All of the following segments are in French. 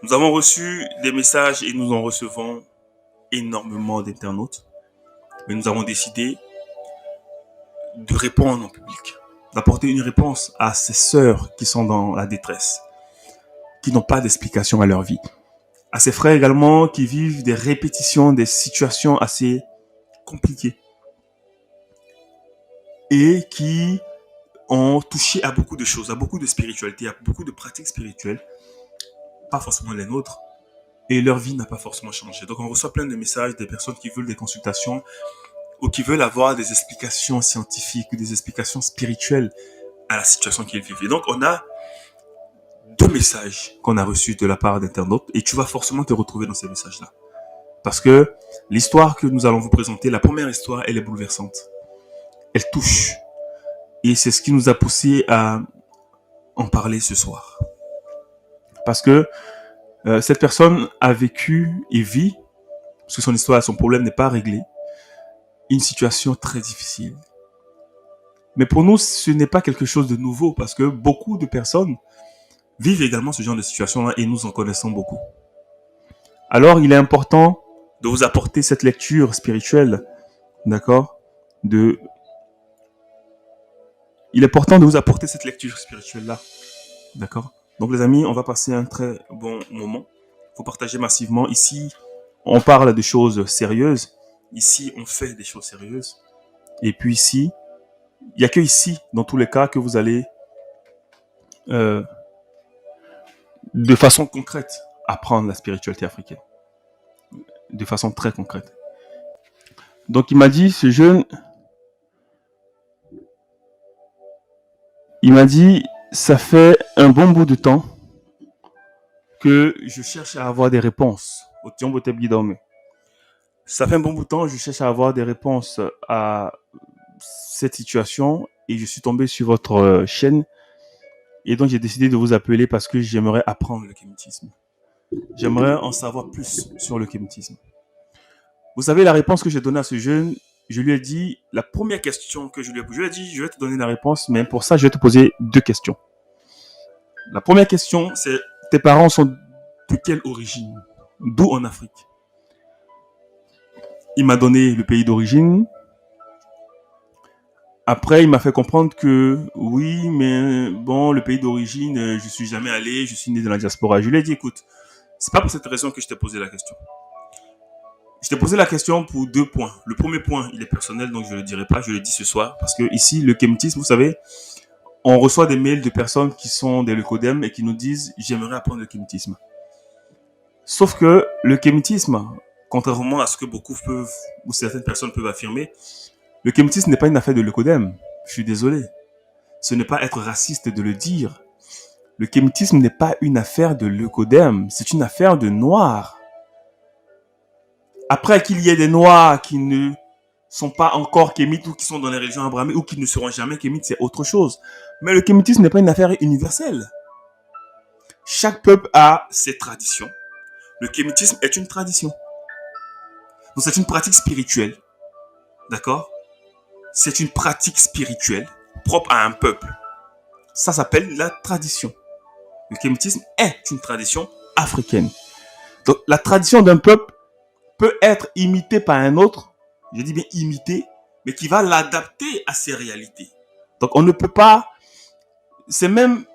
Nous avons reçu des messages et nous en recevons énormément d'internautes. Mais nous avons décidé de répondre en public, d'apporter une réponse à ces sœurs qui sont dans la détresse, qui n'ont pas d'explication à leur vie. À ces frères également qui vivent des répétitions, des situations assez compliquées et qui ont touché à beaucoup de choses, à beaucoup de spiritualité, à beaucoup de pratiques spirituelles, pas forcément les nôtres, et leur vie n'a pas forcément changé. Donc on reçoit plein de messages des personnes qui veulent des consultations ou qui veulent avoir des explications scientifiques ou des explications spirituelles à la situation qu'ils vivent. Et donc on a deux messages qu'on a reçus de la part d'internautes et tu vas forcément te retrouver dans ces messages-là. Parce que l'histoire que nous allons vous présenter, la première histoire, elle est bouleversante. Elle touche. Et c'est ce qui nous a poussé à en parler ce soir. Parce que cette personne a vécu et vit, parce que son histoire, son problème n'est pas réglé, une situation très difficile. Mais pour nous, ce n'est pas quelque chose de nouveau parce que beaucoup de personnes vivent également ce genre de situation-là et nous en connaissons beaucoup. Alors, il est important de vous apporter cette lecture spirituelle, d'accord ? Il est important de vous apporter cette lecture spirituelle-là, d'accord ? Donc les amis, on va passer un très bon moment. Il faut partager massivement. Ici, on parle de choses sérieuses. Ici, on fait des choses sérieuses. Et puis ici, il n'y a que ici, dans tous les cas, que vous allez, de façon concrète, apprendre la spiritualité africaine. De façon très concrète. Donc il m'a dit, ce jeune, il m'a dit, ça fait un bon bout de temps que je cherche à avoir des réponses au Tiombo Tebgidome. Ça fait un bon bout de temps que je cherche à avoir des réponses à cette situation et je suis tombé sur votre chaîne et donc j'ai décidé de vous appeler parce que j'aimerais apprendre le kémitisme. J'aimerais en savoir plus sur le kémitisme. Vous savez, la réponse que j'ai donnée à ce jeune, je lui ai dit, la première question que je lui ai dit, je vais te donner la réponse, mais pour ça, je vais te poser deux questions. La première question, c'est, tes parents sont de quelle origine? D'où en Afrique? Il m'a donné le pays d'origine. Après, il m'a fait comprendre que oui, mais bon, le pays d'origine, je suis jamais allé, je suis né dans la diaspora. Je lui ai dit, écoute, c'est pas pour cette raison que je t'ai posé la question. Je t'ai posé la question pour deux points. Le premier point, il est personnel, donc je le dirai pas, je le dis ce soir, parce que ici, le kémitisme, vous savez, on reçoit des mails de personnes qui sont des leucodèmes et qui nous disent, j'aimerais apprendre le kémitisme. Sauf que le kémitisme, contrairement à ce que beaucoup peuvent, ou certaines personnes peuvent affirmer, le kémitisme n'est pas une affaire de leucodème. Je suis désolé. Ce n'est pas être raciste de le dire. Le kémitisme n'est pas une affaire de leucodème. C'est une affaire de noirs. Après qu'il y ait des noirs qui ne sont pas encore kémites ou qui sont dans les religions abrahamiques ou qui ne seront jamais kémites, c'est autre chose. Mais le kémitisme n'est pas une affaire universelle. Chaque peuple a ses traditions. Le kémitisme est une tradition. Donc c'est une pratique spirituelle. D'accord ? C'est une pratique spirituelle propre à un peuple. Ça s'appelle la tradition. Le kémitisme est une tradition africaine. Donc la tradition d'un peuple peut être imitée par un autre, je dis bien imité, mais qui va l'adapter à ses réalités. Donc on ne peut pas, c'est même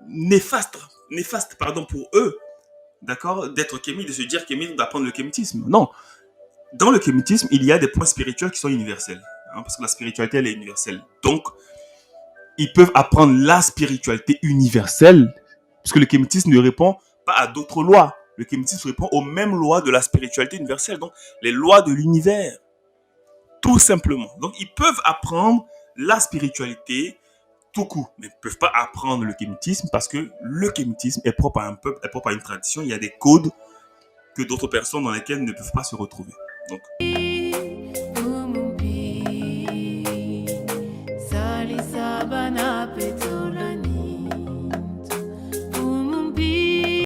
néfaste pour eux, d'accord, d'être kémite, de se dire kémite, d'apprendre le kémitisme. Non. Dans le kémitisme, il y a des points spirituels qui sont universels. Parce que la spiritualité, elle est universelle. Donc, ils peuvent apprendre la spiritualité universelle, parce que le kémitisme ne répond pas à d'autres lois. Le kémitisme répond aux mêmes lois de la spiritualité universelle, donc les lois de l'univers, tout simplement. Donc, ils peuvent apprendre la spiritualité tout court, mais ils ne peuvent pas apprendre le kémitisme, parce que le kémitisme est propre à un peuple, est propre à une tradition. Il y a des codes que d'autres personnes dans lesquelles ne peuvent pas se retrouver. Donc...